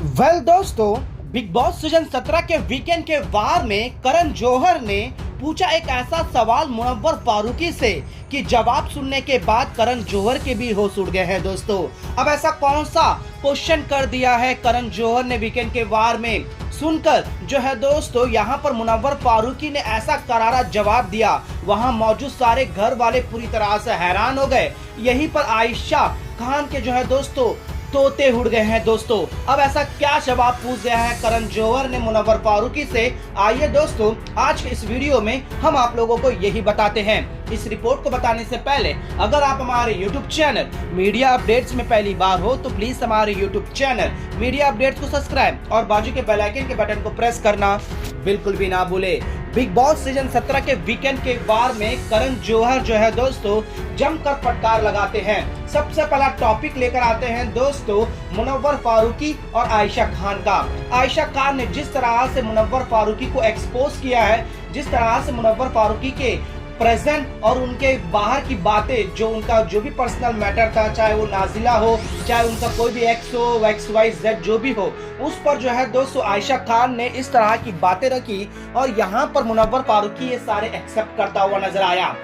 दोस्तों, big boss season 17 के weekend के वार में करण जौहर ने पूछा एक ऐसा सवाल मुनव्वर फारूकी से कि जवाब सुनने के बाद करण जौहर के भी होश उड़ गए हैं। दोस्तों, अब ऐसा कौन सा क्वेश्चन कर दिया है करण जौहर ने वीकेंड के वार में, सुनकर जो है दोस्तों यहाँ पर मुनव्वर फारूकी ने ऐसा करारा जवाब दिया, वहाँ मौजूद सारे घर वाले पूरी तरह से हैरान हो गए। यहीं पर आयशा खान के जो है दोस्तों तोते उड़ गए हैं। दोस्तों, अब ऐसा क्या जवाब पूछ दिया है करण जौहर ने मुनव्वर फारूकी से, आइए दोस्तों आज के इस वीडियो में हम आप लोगों को यही बताते हैं। इस रिपोर्ट को बताने से पहले अगर आप हमारे YouTube चैनल मीडिया अपडेट्स में पहली बार हो तो प्लीज हमारे YouTube चैनल मीडिया अपडेट्स को सब्सक्राइब और बाजू के बेल आइकन के बटन को प्रेस करना बिल्कुल भी ना भूले। बिग बॉस सीजन 17 के वीकेंड के वार में करण जौहर जो है दोस्तों जमकर फटकार लगाते हैं। सबसे पहला टॉपिक लेकर आते हैं दोस्तों मुनव्वर फारूकी और आयशा खान का। आयशा खान ने जिस तरह से मुनव्वर फारूकी को एक्सपोज किया है, जिस तरह से मुनव्वर फारूकी के प्रेजेंट और उनके बाहर की बातें, जो उनका जो भी पर्सनल मैटर था, चाहे वो नाजिला हो, चाहे उनका कोई भी एक्स हो, XYZ जो भी हो, उस पर जो है दोस्तों आयशा खान ने इस तरह की बातें रखी और यहाँ पर मुनव्वर फारूकी ये सारे एक्सेप्ट करता हुआ नजर आया।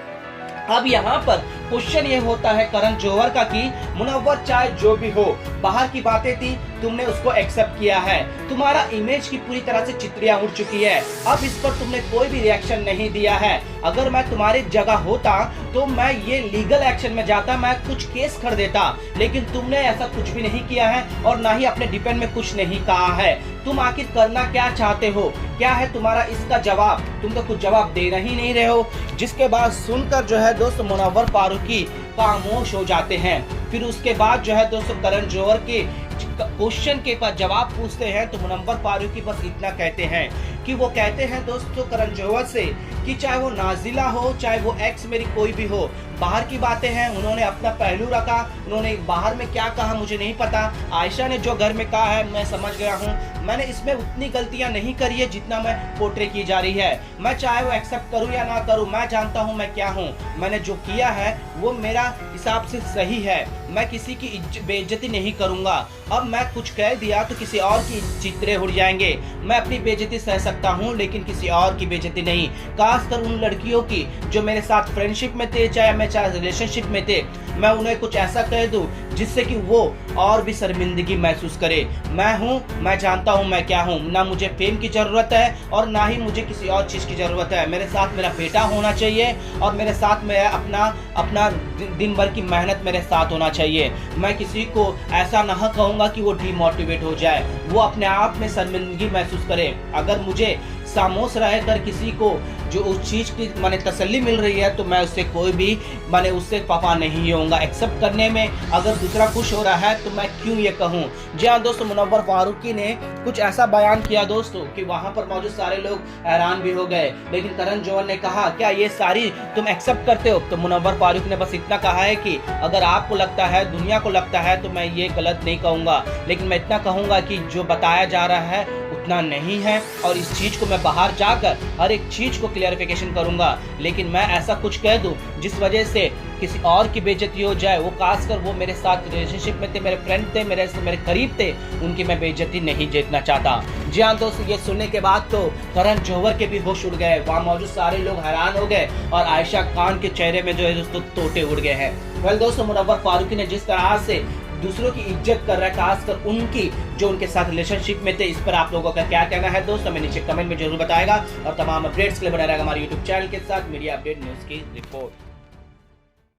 अब यहाँ पर क्वेश्चन ये होता है करण जौहर का कि मुनव्वर चाहे जो भी हो, बाहर की बातें थी, तुमने उसको एक्सेप्ट किया है, तुम्हारा इमेज की पूरी तरह से चित्रियां उड़ चुकी है, अब इस पर तुमने कोई भी रिएक्शन नहीं दिया है। अगर मैं तुम्हारी जगह होता तो मैं ये लीगल एक्शन में जाता, मैं कुछ केस कर देता, लेकिन तुमने ऐसा कुछ भी नहीं किया है और ना ही अपने डिपेंड में कुछ नहीं कहा है। तुम आखिर करना क्या चाहते हो, क्या है तुम्हारा इसका जवाब? तुम तो कुछ जवाब दे ही नहीं रहे हो। जिसके बाद सुनकर जो है दोस्तों मुनव्वर फारूकी खामोश हो जाते हैं। फिर उसके बाद जो है दोस्तों करण जौहर के क्वेश्चन के पास जवाब पूछते हैं तो मुनव्वर फारूकी बस इतना कहते हैं कि वो कहते हैं दोस्तों करण जौहर से कि चाहे वो नाजिला हो, चाहे वो एक्स मेरी कोई भी हो, बाहर की बातें हैं, उन्होंने अपना पहलू रखा, उन्होंने बाहर में क्या कहा मुझे नहीं पता, आयशा ने जो घर में कहा है मैं समझ गया हूँ, मैंने इसमें उतनी गलतियां नहीं करी है जितना मैं पोर्ट्रे की जा रही है। मैं चाहे वो एक्सेप्ट करूँ या ना करूँ, मैं जानता हूँ मैं क्या हूँ, मैंने जो किया है वो मेरा हिसाब से सही है, मैं किसी की बेइज्जती नहीं करूंगा। अब मैं कुछ कह दिया तो किसी और की चित्रे उड़ जाएंगे, मैं अपनी बेइज्जती सह सकता हूं लेकिन किसी और की बेइज्जती नहीं, खासकर उन लड़कियों की जो मेरे साथ फ्रेंडशिप में थे, चाहे रिलेशनशिप में थे, मैं उन्हें कुछ ऐसा कह दूं जिससे कि वो और भी शर्मिंदगी महसूस करे। मैं हूं, मैं जानता हूं मैं क्या हूं, ना मुझे फेम की जरूरत है और ना ही मुझे किसी और चीज की जरूरत है। मेरे साथ मेरा बेटा होना चाहिए और मेरे साथ मेरा अपना दिन भर की मेहनत मेरे साथ होना चाहिए। मैं किसी को ऐसा ना कहूंगा कि वो डिमोटिवेट हो जाए, वो अपने आप में शर्मिंदगी महसूस करे। अगर मुझे खामोश रहकर किसी को जो उस चीज की माने तसल्ली मिल रही है तो मैं उससे कोई भी माने उससे खफा नहीं होऊंगा। एक्सेप्ट करने में अगर दूसरा खुश हो रहा है तो मैं क्यों ये कहूँ। जी हाँ दोस्तों, मुनव्वर फारूकी ने कुछ ऐसा बयान किया दोस्तों कि वहां पर मौजूद सारे लोग हैरान भी हो गए, लेकिन करण जौहर ने कहा क्या ये सारी तुम एक्सेप्ट करते हो? तो मुनव्वर फारूकी ने बस इतना कहा है कि अगर आपको लगता है, दुनिया को लगता है तो मैं ये गलत नहीं कहूंगा, लेकिन मैं इतना कहूंगा कि जो बताया जा रहा है उतना नहीं है और इस चीज को मैं बाहर जाकर हर एक चीज को क्लियरिफिकेशन करूंगा। लेकिन मैं ऐसा कुछ कह दूं जिस वजह से किसी और की बेइज्जती हो जाए, वो खासकर वो मेरे साथ रिलेशनशिप में थे, मेरे फ्रेंड थे, मेरे करीब थे, उनकी मैं बेइज्जती नहीं जीतना चाहता। जी हाँ दोस्तों, ये सुनने के बाद तो करण जौहर के भी होश उड़ गए, वहाँ मौजूद सारे लोग हैरान हो गए और आयशा खान के चेहरे में जो है दोस्तों तोते उड़ गए हैं। दोस्तों, मुनव्वर फारूकी ने जिस तरह से दूसरों की इज्जत कर रहा है, खासकर उनकी जो उनके साथ रिलेशनशिप में थे, इस पर आप लोगों का क्या कहना है दोस्तों, हमें नीचे कमेंट में जरूर बताएगा और तमाम अपडेट्स के लिए बना रहेगा हमारे YouTube चैनल के साथ मीडिया अपडेट न्यूज की रिपोर्ट।